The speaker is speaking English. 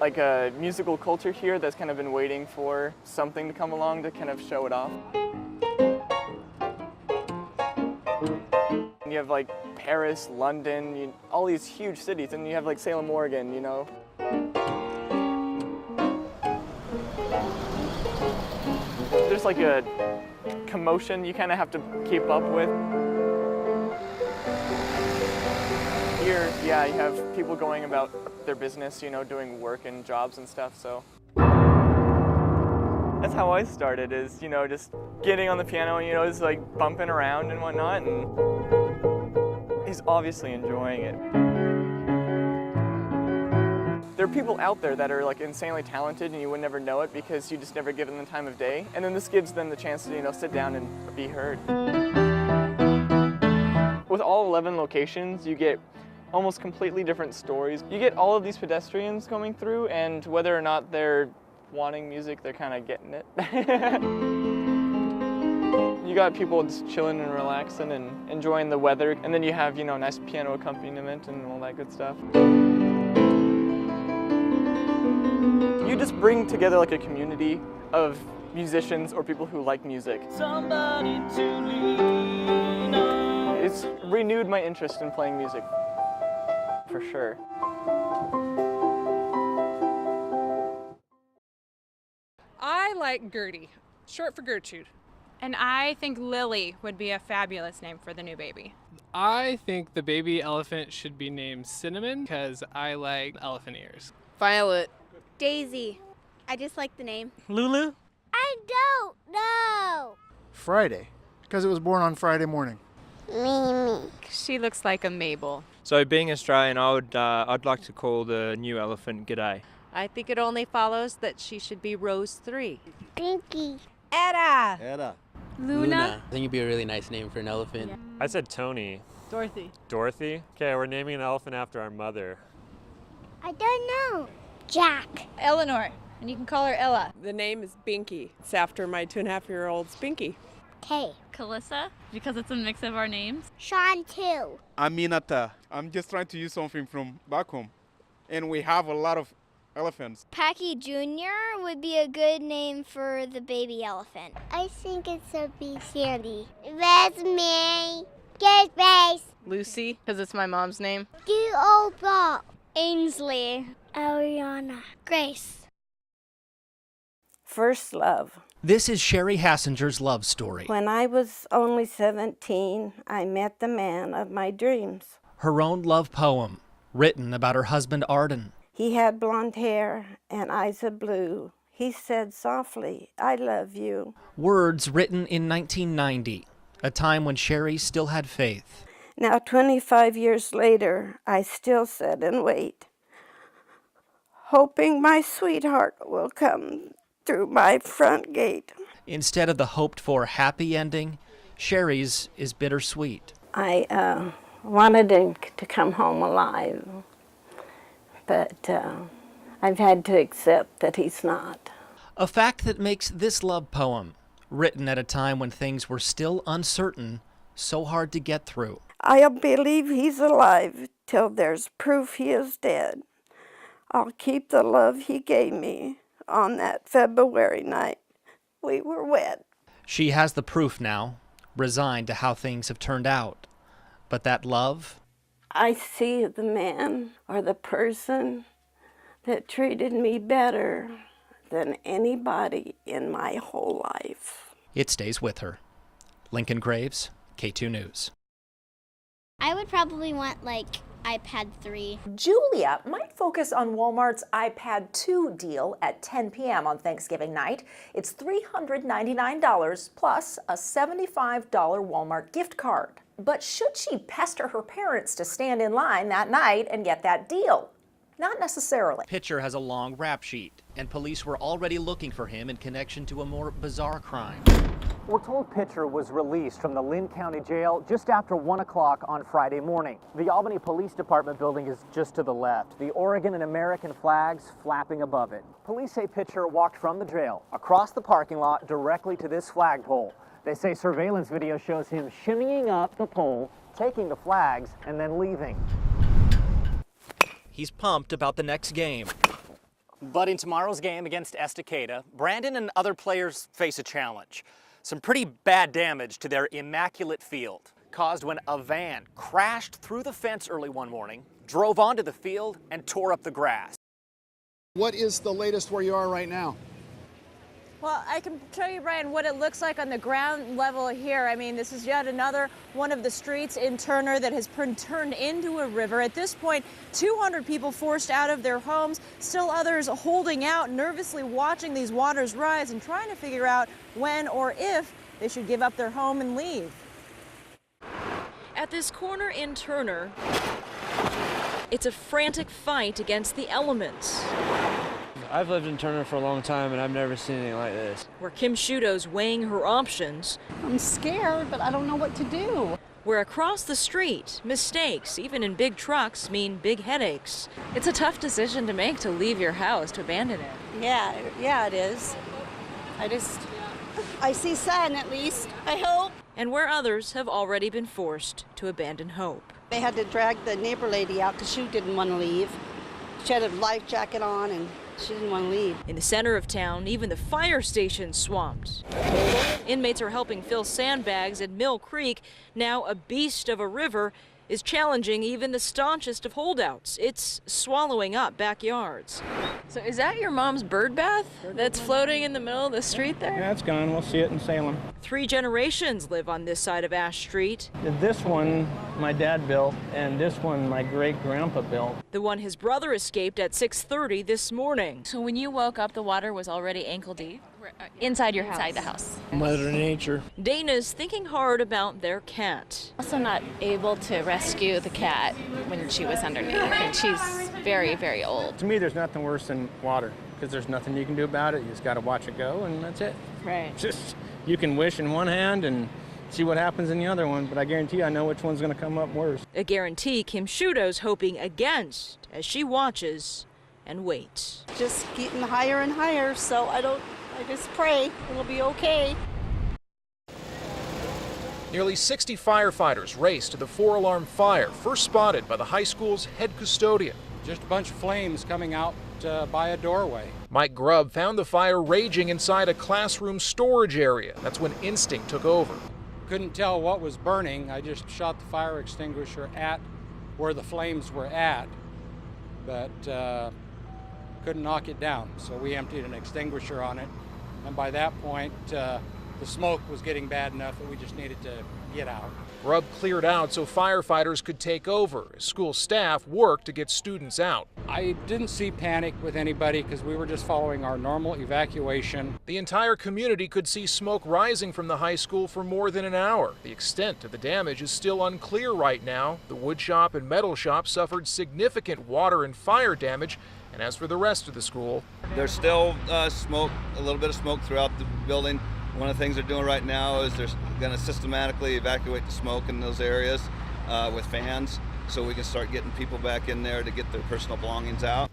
like a musical culture here that's kind of been waiting for something to come along to kind of show it off. You have like Paris, London, all these huge cities, and you have like Salem, Oregon, you know. There's like a commotion you kind of have to keep up with. Here, yeah, you have people going about their business, you know, doing work and jobs and stuff, so. That's how I started, is, you know, just getting on the piano, you know, just like bumping around and whatnot, and he's obviously enjoying it. There are people out there that are like insanely talented and you would never know it because you just never give them the time of day. And then this gives them the chance to, you know, sit down and be heard. With all 11 locations, you get almost completely different stories. You get all of these pedestrians coming through, and whether or not they're wanting music, they're kind of getting it. You got people just chilling and relaxing and enjoying the weather, and then you have, you know, nice piano accompaniment and all that good stuff. You just bring together like a community of musicians or people who like music. Somebody to lean on. It's renewed my interest in playing music, for sure. I like Gertie, short for Gertrude. And I think Lily would be a fabulous name for the new baby. I think the baby elephant should be named Cinnamon because I like elephant ears. Violet. Daisy. I just like the name. Lulu? I don't know. Friday, because it was born on Friday morning. Mimi. She looks like a Mabel. So being Australian, I'd like to call the new elephant G'day. I think it only follows that she should be Rose 3. Pinky. Etta. Etta. Luna? I think it'd be a really nice name for an elephant. Yeah. I said Tony. Dorothy. Dorothy? Okay, we're naming an elephant after our mother. I don't know. Jack. Eleanor. And you can call her Ella. The name is Binky. It's after my 2.5-year-old Binky. Kay. Calissa, because it's a mix of our names. Sean too. Aminata. I'm just trying to use something from back home. And we have a lot of elephants. Packy Jr. would be a good name for the baby elephant. I think it should be Sandy. That's me. Get face. Lucy, because it's my mom's name. Do old Bob. Ainsley. Ariana. Grace. First love. This is Sherry Hassinger's love story. When I was only 17, I met the man of my dreams. Her own love poem, written about her husband Arden. He had blonde hair and eyes of blue. He said softly, I love you. Words written in 1990, a time when Sherry still had faith. Now, 25 years later, I still sit and wait, hoping my sweetheart will come through my front gate. Instead of the hoped-for happy ending, Sherry's is bittersweet. I wanted him to come home alive, but I've had to accept that he's not. A fact that makes this love poem, written at a time when things were still uncertain, so hard to get through. I'll believe he's alive till there's proof he is dead. I'll keep the love he gave me on that February night we were wed. She has the proof now, resigned to how things have turned out. But that love? I see the man or the person that treated me better than anybody in my whole life. It stays with her. Lincoln Graves, K2 News. I would probably want like iPad 3. Julia might focus on Walmart's iPad 2 deal at 10 p.m. on Thanksgiving night. It's $399 plus a $75 Walmart gift card. But should she pester her parents to stand in line that night and get that deal? Not necessarily. Pitcher has a long rap sheet, and police were already looking for him in connection to a more bizarre crime. We're told Pitcher was released from the Lynn County Jail just after 1 o'clock on Friday morning. The Albany Police Department building is just to the left, the Oregon and American flags flapping above it. Police say Pitcher walked from the jail across the parking lot directly to this flagpole. They say surveillance video shows him shimmying up the pole, taking the flags, and then leaving. He's pumped about the next game. But in tomorrow's game against Estacada, Brandon and other players face a challenge. Some pretty bad damage to their immaculate field, caused when a van crashed through the fence early one morning, drove onto the field, and tore up the grass. What is the latest where you are right now? Well, I can show you, Brian, what it looks like on the ground level here. I mean, this is yet another one of the streets in Turner that has been turned into a river. At this point, 200 people forced out of their homes, still others holding out, nervously watching these waters rise and trying to figure out when or if they should give up their home and leave. At this corner in Turner, it's a frantic fight against the elements. I've lived in Turner for a long time and I've never seen anything like this. Where Kim Shudo's weighing her options. I'm scared, but I don't know what to do. Where across the street, mistakes, even in big trucks, mean big headaches. It's a tough decision to make, to leave your house, to abandon it. Yeah, it is. I see sun at least, I hope. And where others have already been forced to abandon hope. They had to drag the neighbor lady out because she didn't want to leave. She had a life jacket on and she didn't want to leave. In the center of town, even the fire station's swamped. Inmates are helping fill sandbags at Mill Creek. Now a beast of a river is challenging even the staunchest of holdouts. It's swallowing up backyards. So is that your mom's bird bath that's floating in the middle of the street there? Yeah, it's gone. We'll see it in Salem. 3 generations live on this side of Ash Street. This one my dad built, and this one my great-grandpa built. The one his brother escaped at 6:30 this morning. So when you woke up, the water was already ankle deep? Inside your house? Inside the house. Mother Nature. Dana's thinking hard about their cat. Also not able to rescue the cat when she was underneath, and she's very, very old. To me, there's nothing worse than water, because there's nothing you can do about it. You just got to watch it go, and that's it. Right. Just, you can wish in one hand and see what happens in the other one, but I guarantee I know which one's going to come up worse. A guarantee Kim Shudo's hoping against as she watches and waits. Just getting higher and higher, so I just pray it'll be okay. Nearly 60 firefighters raced to the 4-alarm fire, first spotted by the high school's head custodian. Just a bunch of flames coming out by a doorway. Mike Grubb found the fire raging inside a classroom storage area. That's when instinct took over. Couldn't tell what was burning. I just shot the fire extinguisher at where the flames were at, but couldn't knock it down. So we emptied an extinguisher on it. And by that point, the smoke was getting bad enough that we just needed to get out. Grubb cleared out so firefighters could take over as school staff worked to get students out. I didn't see panic with anybody because we were just following our normal evacuation. The entire community could see smoke rising from the high school for more than an hour. The extent of the damage is still unclear right now. The wood shop and metal shop suffered significant water and fire damage. And as for the rest of the school, there's still smoke, a little bit of smoke throughout the building. One of the things they're doing right now is they're going to systematically evacuate the smoke in those areas with fans so we can start getting people back in there to get their personal belongings out.